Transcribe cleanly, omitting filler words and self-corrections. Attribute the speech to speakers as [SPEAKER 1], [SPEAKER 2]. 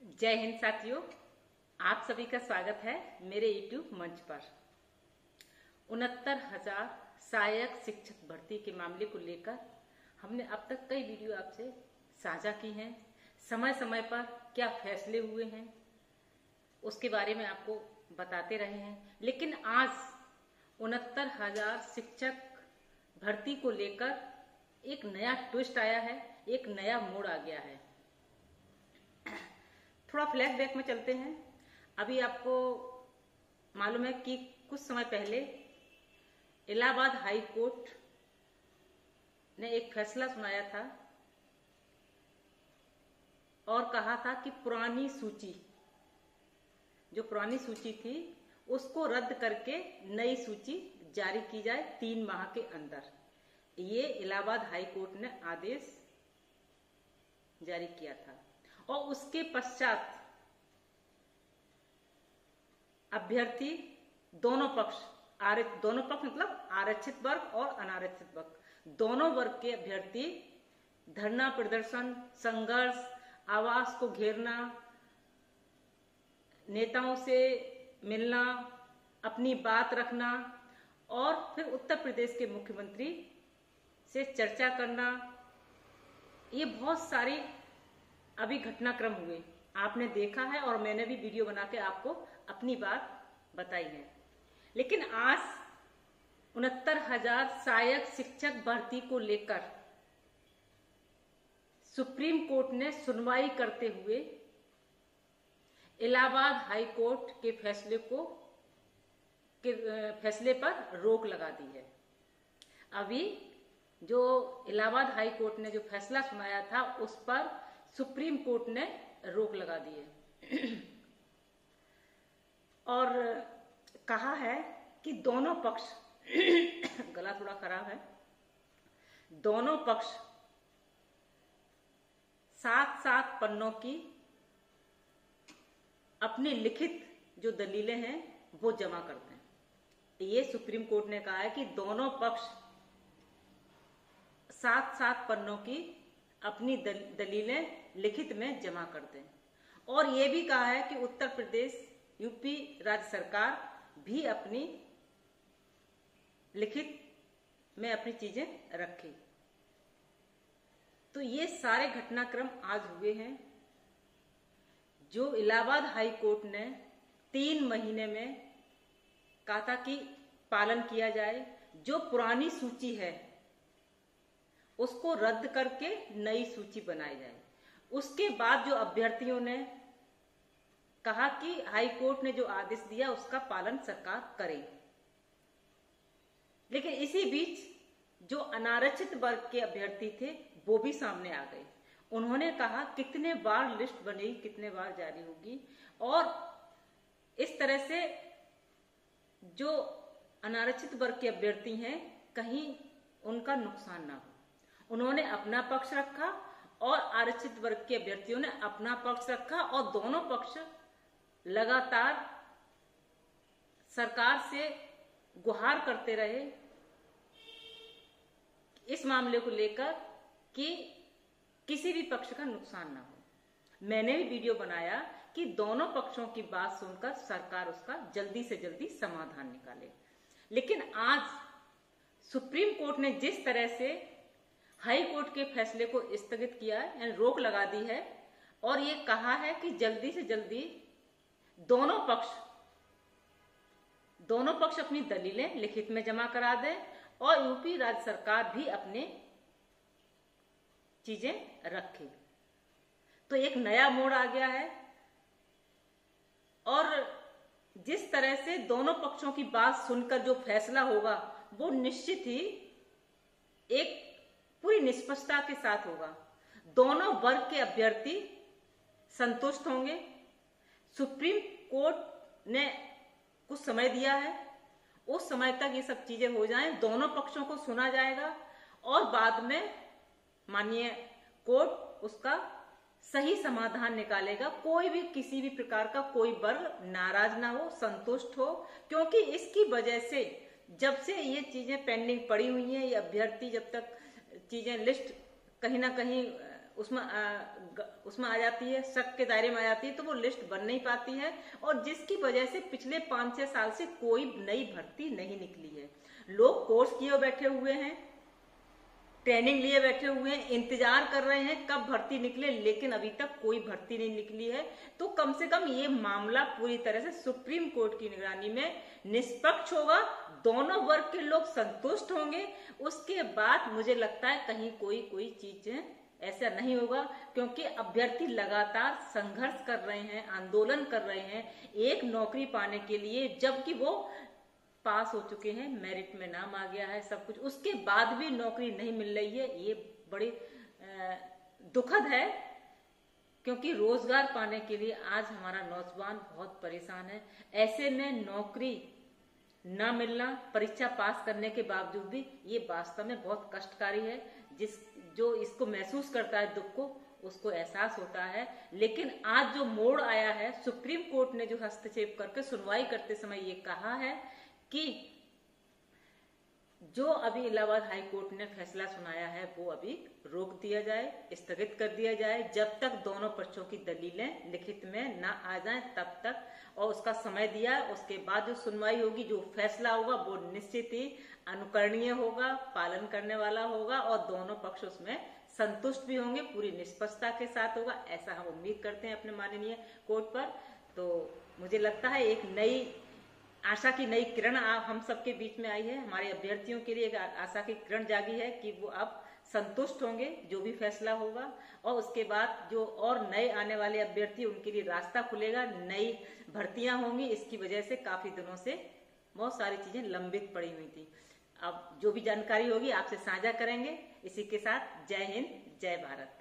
[SPEAKER 1] जय हिंद साथियों, आप सभी का स्वागत है मेरे YouTube मंच पर। 69,000 सहायक शिक्षक भर्ती के मामले को लेकर हमने अब तक कई वीडियो आपसे साझा की हैं। समय समय पर क्या फैसले हुए हैं उसके बारे में आपको बताते रहे हैं, लेकिन आज 69,000 शिक्षक भर्ती को लेकर एक नया ट्विस्ट आया है, एक नया मोड़ आ गया है। थोड़ा फ्लैशबैक में चलते हैं। अभी आपको मालूम है कि कुछ समय पहले इलाहाबाद हाई कोर्ट ने एक फैसला सुनाया था और कहा था कि पुरानी सूची थी उसको रद्द करके नई सूची जारी की जाए 3 माह के अंदर। ये इलाहाबाद हाई कोर्ट ने आदेश जारी किया था और उसके पश्चात अभ्यर्थी दोनों पक्ष मतलब आरक्षित वर्ग और अनारक्षित वर्ग, दोनों वर्ग के अभ्यर्थी धरना प्रदर्शन, संघर्ष, आवास को घेरना, नेताओं से मिलना, अपनी बात रखना और फिर उत्तर प्रदेश के मुख्यमंत्री से चर्चा करना, ये बहुत सारी अभी घटनाक्रम हुए, आपने देखा है और मैंने भी वीडियो बना के आपको अपनी बात बताई है। लेकिन आज 69,000 सहायक शिक्षक भर्ती को लेकर सुप्रीम कोर्ट ने सुनवाई करते हुए इलाहाबाद हाई कोर्ट के फैसले पर रोक लगा दी है। अभी जो इलाहाबाद हाई कोर्ट ने जो फैसला सुनाया था उस पर सुप्रीम कोर्ट ने रोक लगा दी है और कहा है कि दोनों पक्ष गला थोड़ा खराब है, दोनों पक्ष 7-7 पन्नों की अपनी लिखित जो दलीलें हैं वो जमा करते हैं। ये सुप्रीम कोर्ट ने कहा है कि दोनों पक्ष 7-7 पन्नों की अपनी दलीलें लिखित में जमा करते हैं और ये भी कहा है कि उत्तर प्रदेश, यूपी राज्य सरकार भी अपनी लिखित में अपनी चीजें रखे। तो ये सारे घटनाक्रम आज हुए हैं जो इलाहाबाद हाई कोर्ट ने 3 महीने में कहा था कि पालन किया जाए। जो पुरानी सूची है उसको रद्द करके नई सूची बनाई जाए। उसके बाद जो अभ्यर्थियों ने कहा कि हाई कोर्ट ने जो आदेश दिया उसका पालन सरकार करे। लेकिन इसी बीच जो अनारक्षित वर्ग के अभ्यर्थी थे वो भी सामने आ गए। उन्होंने कहा कितने बार लिस्ट बनेगी, कितने बार जारी होगी और इस तरह से जो अनारक्षित वर्ग के अभ्यर्थी हैं कहीं उनका नुकसान ना हो। उन्होंने अपना पक्ष रखा और आरक्षित वर्ग के अभ्यर्थियों ने अपना पक्ष रखा और दोनों पक्ष लगातार सरकार से गुहार करते रहे इस मामले को लेकर कि किसी भी पक्ष का नुकसान ना हो। मैंने भी वीडियो बनाया कि दोनों पक्षों की बात सुनकर सरकार उसका जल्दी से जल्दी समाधान निकाले। लेकिन आज सुप्रीम कोर्ट ने जिस तरह से हाई कोर्ट के फैसले को स्थगित किया है, यानी रोक लगा दी है और ये कहा है कि जल्दी से जल्दी दोनों पक्ष अपनी दलीलें लिखित में जमा करा दें और यूपी राज्य सरकार भी अपने चीजें रखे। तो एक नया मोड़ आ गया है और जिस तरह से दोनों पक्षों की बात सुनकर जो फैसला होगा वो निश्चित ही एक पूरी निष्पक्षता के साथ होगा। दोनों वर्ग के अभ्यर्थी संतुष्ट होंगे। सुप्रीम कोर्ट ने कुछ समय दिया है, उस समय तक ये सब चीजें हो जाएं, दोनों पक्षों को सुना जाएगा और बाद में माननीय कोर्ट उसका सही समाधान निकालेगा। कोई भी किसी भी प्रकार का कोई वर्ग नाराज ना हो, संतुष्ट हो, क्योंकि इसकी वजह से जब से ये चीजें पेंडिंग पड़ी हुई हैं, ये अभ्यर्थी जब तक चीजें लिस्ट कहीं ना कहीं उसमें आ जाती है, शक के दायरे में आ जाती है, तो वो लिस्ट बन नहीं पाती है, और जिसकी वजह से पिछले 5-6 साल से कोई नई भर्ती नहीं निकली है। लोग कोर्स किए बैठे हुए हैं, ट्रेनिंग लिए बैठे हुए हैं, इंतजार कर रहे हैं कब भर्ती निकले, लेकिन अभी तक कोई भर्ती नहीं निकली है। तो कम से कम ये मामला पूरी तरह से सुप्रीम कोर्ट की निगरानी में निष्पक्ष होगा, दोनों वर्ग के लोग संतुष्ट होंगे, उसके बाद मुझे लगता है कहीं कोई चीज ऐसा नहीं होगा, क्योंकि अभ्यर्थी लगातार संघर्ष कर रहे हैं, आंदोलन कर रहे हैं एक नौकरी पाने के लिए, जबकि वो पास हो चुके हैं, मेरिट में नाम आ गया है, सब कुछ, उसके बाद भी नौकरी नहीं मिल रही है। ये बड़ी दुखद है, क्योंकि रोजगार पाने के लिए आज हमारा नौजवान बहुत परेशान है। ऐसे में नौकरी न मिलना, परीक्षा पास करने के बावजूद भी, ये वास्तव में बहुत कष्टकारी है। जो इसको महसूस करता है दुख को, उसको एहसास होता है। लेकिन आज जो मोड़ आया है, सुप्रीम कोर्ट ने जो हस्तक्षेप करके सुनवाई करते समय ये कहा है कि जो अभी इलाहाबाद हाई कोर्ट ने फैसला सुनाया है वो अभी रोक दिया जाए, स्थगित कर दिया जाए, जब तक दोनों पक्षों की दलीलें लिखित में ना आ जाएं तब तक, और उसका समय दिया है। उसके बाद जो सुनवाई होगी, जो फैसला होगा, वो निश्चित ही अनुकरणीय होगा, पालन करने वाला होगा, और दोनों पक्ष उसमें संतुष्ट भी होंगे, पूरी निष्पक्षता के साथ होगा, ऐसा हम उम्मीद करते हैं अपने माननीय कोर्ट पर। तो मुझे लगता है एक नई आशा की नई किरण हम सबके बीच में आई है, हमारे अभ्यर्थियों के लिए एक आशा की किरण जागी है कि वो अब संतुष्ट होंगे जो भी फैसला होगा, और उसके बाद जो और नए आने वाले अभ्यर्थी, उनके लिए रास्ता खुलेगा, नई भर्तियां होंगी। इसकी वजह से काफी दिनों से बहुत सारी चीजें लंबित पड़ी हुई थी। अब जो भी जानकारी होगी आपसे साझा करेंगे। इसी के साथ जय हिंद, जय भारत।